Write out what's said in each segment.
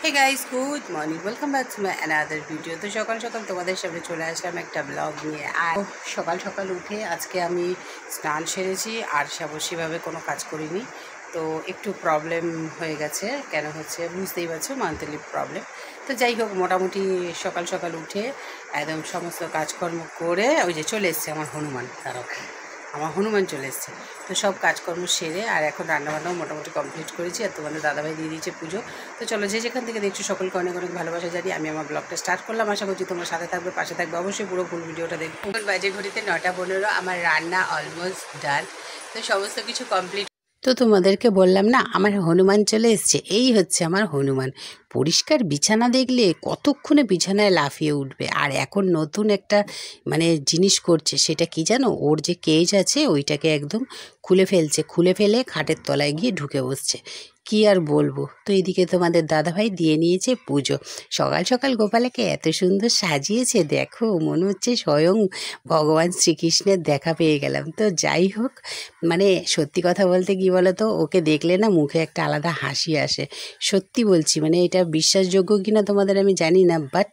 Hey guys, good morning. Welcome back to my another video. তো সকাল সকাল তোমাদের সামনে চলে আসলাম একটা ব্লগ নিয়ে। আর সকাল সকাল উঠে আজকে আমি স্নান সেরেছি আর সেভাবে কোনো কাজ করিনি। তো একটু প্রবলেম হয়ে গেছে, কেন হচ্ছে বুঝতেই পারছো, মান্থলি প্রবলেম। তো যাই হোক, মোটামুটি সকাল সকাল উঠে একদম সমস্ত কাজকর্ম করে ওই যে চলে এসছে আমার হনুমান, আমার হনুমান চলে এসছে। তো সব কাজকর্ম সেরে আর এখন রান্নাবান্নাও মোটামুটি কমপ্লিট করেছি। আর তোমাদের দাদাভাই দিয়ে দিয়েছে পুজো। তো চলো, যে যেখান থেকে দেখছো সকলকে অনেক অনেক ভালোবাসা জানি। আমি আমার ব্লগটা স্টার্ট করলাম, আশা করছি তোমার সাথে থাকবে, পাশে থাকবে, অবশ্যই পুরো ফুল ভিডিওটা দেখবো। বাজে ঘড়িতে 9:15, আমার রান্না অলমোস্ট ডান। তো সমস্ত কিছু কমপ্লিট। তো তোমাদেরকে বললাম না, আমার হনুমান চলে এসছে। এই হচ্ছে আমার হনুমান। পরিষ্কার বিছানা দেখলে কতক্ষণে বিছানায় লাফিয়ে উঠবে। আর এখন নতুন একটা জিনিস করছে, সেটা কি জানো, ওর যে কেজ আছে ওইটাকে একদম খুলে ফেলছে, খুলে ফেলে খাটের তলায় গিয়ে ঢুকে বসছে। কি আর বলবো। তো এদিকে তোমাদের দাদাভাই দিয়ে নিয়েছে পুজো। সকাল সকাল গোপালকে এত সুন্দর সাজিয়েছে, দেখো মনে হচ্ছে স্বয়ং ভগবান শ্রীকৃষ্ণের দেখা পেয়ে গেলাম। তো যাই হোক, সত্যি কথা বলতে কি বলো তো, ওকে দেখলে না মুখে একটা আলাদা হাসি আসে। সত্যি বলছি, এটা বিশ্বাসযোগ্য কিনা তোমাদের আমি জানি না, বাট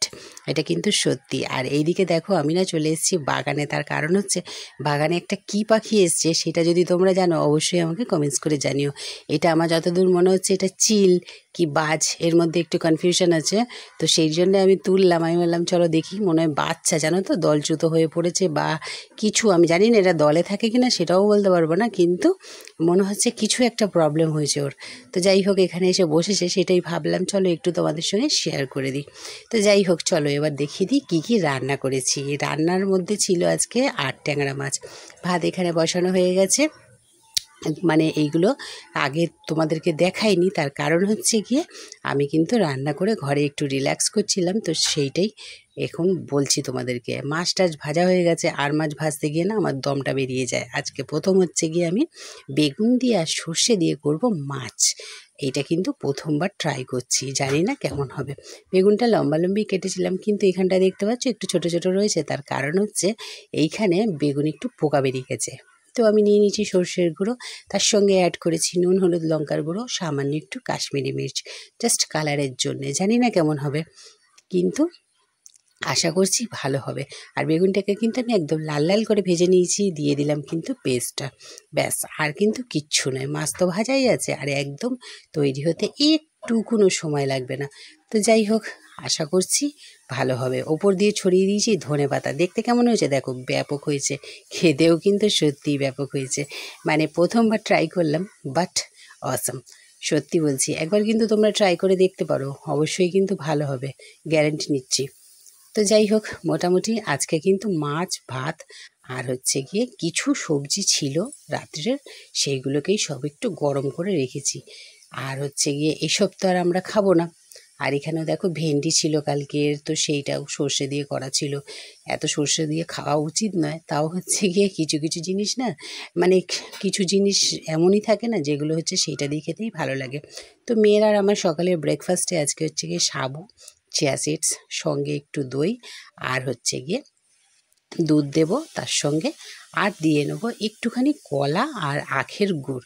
এটা কিন্তু সত্যি। আর এইদিকে দেখো, আমি না চলে এসেছি বাগানে। তার কারণ হচ্ছে বাগানে একটা কি পাখি এসছে, সেটা যদি তোমরা জানো অবশ্যই আমাকে কমেন্টস করে জানিও। এটা আমার যতদূর মনে হচ্ছে এটা চিল কি বাজ, এর মধ্যে একটু কনফিউশন আছে। তো সেই জন্য আমি তুললাম, আমি বললাম চলো দেখি, মনে হয় বাচ্চা, জানো তো, দলচ্যুত হয়ে পড়েছে বা কিছু, আমি জানি না এটা দলে থাকে কিনা সেটাও বলতে পারবো না, কিন্তু মনে হচ্ছে কিছু একটা প্রবলেম হয়েছে ওর। তো যাই হোক, এখানে এসে বসেছে, সেটাই ভাবলাম চলো একটু তোমাদের সঙ্গে শেয়ার করে দিই। তো যাই হোক, চলো এবার দেখিয়ে দিই কী কী রান্না করেছি। রান্নার মধ্যে ছিল আজকে 8 ট্যাংরা মাছ। ভাত এখানে বসানো হয়ে গেছে। এইগুলো আগে তোমাদেরকে দেখাইনি, তার কারণ হচ্ছে গিয়ে আমি কিন্তু রান্না করে ঘরে একটু রিল্যাক্স করছিলাম, তো সেইটাই এখন বলছি তোমাদেরকে। মাছ টাছ ভাজা হয়ে গেছে, আর মাছ ভাজতে গিয়ে না আমার দমটা বেরিয়ে যায়। আজকে প্রথম হচ্ছে গিয়ে আমি বেগুন দিয়ে আর সর্ষে দিয়ে করব মাছ। এইটা কিন্তু প্রথমবার ট্রাই করছি, জানি না কেমন হবে। বেগুনটা লম্বালম্বি কেটেছিলাম, কিন্তু এখানটা দেখতে পাচ্ছ একটু ছোট ছোট রয়েছে। তার কারণ হচ্ছে এইখানে বেগুন একটু পোকা বেরিয়ে গেছে। তো আমি নিয়ে নিয়েছি সর্ষের গুঁড়ো, তার সঙ্গে অ্যাড করেছি নুন, হলুদ, লঙ্কার গুঁড়ো, সামান্য একটু কাশ্মীরি মির্চ, জাস্ট কালারের জন্যে। জানি না কেমন হবে, কিন্তু আশা করছি ভালো হবে। আর বেগুনটাকে কিন্তু আমি একদম লাল লাল করে ভেজে নিয়েছি, দিয়ে দিলাম কিন্তু পেস্টটা। ব্যাস, আর কিন্তু কিচ্ছু নয়, মাছ তো ভাজাই আছে, আর একদম তৈরি হতে একটুকুনো সময় লাগবে না। তো যাই হোক, আশা করছি ভালো হবে। ওপর দিয়ে ছড়িয়ে দিয়েছি ধনেপাতা। দেখতে কেমন হয়েছে দেখো, ব্যাপক হয়েছে। খেতেও কিন্তু সত্যিই ব্যাপক হয়েছে। প্রথমবার ট্রাই করলাম, বাট অসাম। সত্যি বলছি, একবার কিন্তু তোমরা ট্রাই করে দেখতে পারো, অবশ্যই কিন্তু ভালো হবে, গ্যারান্টি নিচ্ছি। তো যাই হোক, মোটামুটি আজকে কিন্তু মাছ ভাত আর হচ্ছে গিয়ে কিছু সবজি ছিল রাত্রের, সেইগুলোকেই সব একটু গরম করে রেখেছি। আর হচ্ছে গিয়ে এসব তো আর আমরা খাবো না। আর এখানেও দেখো ভেন্ডি ছিল কালকের, তো সেইটাও সর্ষে দিয়ে করা ছিল। এত সর্ষে দিয়ে খাওয়া উচিত নয়, তাও হচ্ছে গিয়ে কিছু কিছু জিনিস না, মানে কিছু জিনিস এমনই থাকে না, যেগুলো হচ্ছে সেইটা দিয়ে খেতেই ভালো লাগে। তো মেয়ের আর আমার সকালের ব্রেকফাস্টে আজকে হচ্ছে গিয়ে সাবু, চিয়া সিডস, সঙ্গে একটু দই, আর হচ্ছে গিয়ে দুধ দেব তার সঙ্গে, আর দিয়ে নেবো একটুখানি কলা আর আখের গুড়।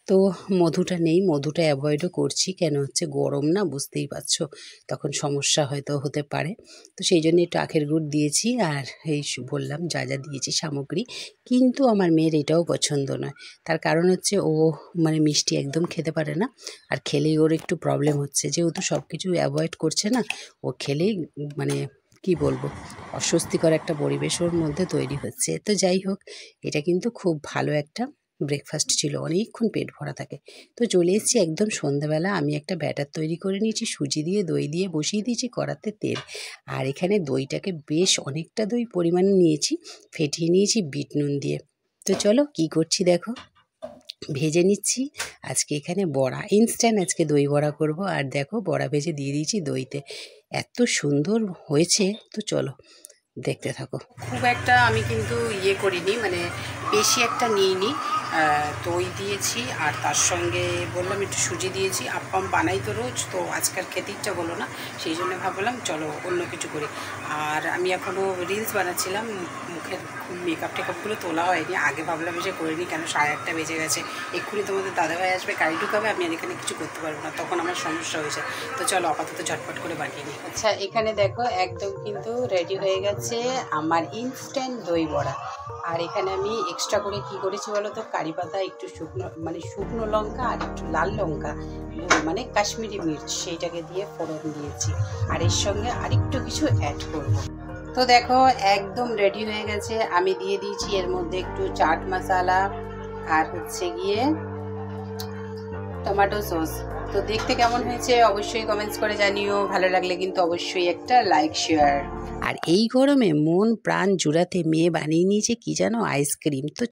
তো মধুটা নেই, মধুটা অ্যাভয়েডও করছি, কেন হচ্ছে গরম না, বুঝতেই পারছো, তখন সমস্যা হয়তো হতে পারে। তো সেই জন্য একটু আখের গুড় দিয়েছি আর এই বললাম যা যা দিয়েছি সামগ্রী। কিন্তু আমার মেয়ের এটাও পছন্দ নয়, তার কারণ হচ্ছে ও মানে মিষ্টি একদম খেতে পারে না, আর খেলেই ওর একটু প্রবলেম হচ্ছে, যেহেতু সব কিছু অ্যাভয়েড করছে না, ও খেলেই মানে কি বলবো, অস্বস্তিকর একটা পরিবেশ ওর মধ্যে তৈরি হচ্ছে। তো যাই হোক, এটা কিন্তু খুব ভালো একটা ব্রেকফাস্ট ছিল, অনেকক্ষণ পেট ভরা থাকে। তো চলে এসেছি একদম সন্ধ্যাবেলা, আমি একটা ব্যাটার তৈরি করে নিয়েছি, সুজি দিয়ে দই দিয়ে বসিয়ে দিয়েছি কড়াতে তেল। আর এখানে দইটাকে বেশ অনেকটা দই পরিমাণে নিয়েছি, ফেটিয়ে নিয়েছি বিট নুন দিয়ে। তো চলো কি করছি দেখো, ভেজে নিচ্ছি আজকে এখানে বড়া, ইনস্ট্যান্ট আজকে দই বড়া করব। আর দেখো বড়া ভেজে দিয়ে দিয়েছি দইতে, এত সুন্দর হয়েছে। তো চলো দেখতে থাকো। খুব একটা আমি কিন্তু ইয়ে করিনি, মানে বেশি একটা নিইনি, দই দিয়েছি আর তার সঙ্গে বললাম একটু সুজি দিয়েছি। আপ্পাম বানাই তো রোজ, তো আজকাল খেতে ইচ্ছা হলো না, সেই জন্য ভাবলাম চলো অন্য কিছু করি। আর আমি এখনও রিলস বানাচ্ছিলাম, মুখের মেকআপ টেকআপগুলো তোলা হয়নি, আগে ভাবলাম এসে করে নিই, কেন 8:30 বেজে গেছে, এক্ষুনি তোমাদের দাদাভাই আসবে, গাড়ি ঢুকাবে, আমি আর এখানে কিছু করতে পারবো না, তখন আমার সমস্যা হয়েছে। তো চলো আপাতত ঝটপট করে বানিয়ে নিই। আচ্ছা এখানে দেখো একদম কিন্তু রেডি হয়ে গেছে আমার ইনস্ট্যান্ট দই বড়া। আর এখানে আমি এক্সট্রা করে কি করেছি বলো তো, কারি পাতা, একটু শুকনো লঙ্কা আর একটু লাল লঙ্কা, মানে কাশ্মীরি মির্চ, সেইটাকে দিয়ে ফোড়ন দিয়েছি, আর এর সঙ্গে আরেকটু কিছু অ্যাড করব। তো দেখো একদম রেডি হয়ে গেছে, আমি দিয়ে দিয়েছি এর মধ্যে একটু চাট মশলা আর হচ্ছে গিয়ে টমেটো সস। তো দেখতে কেমন হয়েছে অবশ্যই কমেন্টস করে জানিও, ভালো লাগলে কিন্তু অবশ্যই একটা লাইক শেয়ার। আর এই গরমে মন প্রাণ জুড়াতে মেয়ে বানিয়ে নিয়েছে কি জানো, আইসক্রিম। তো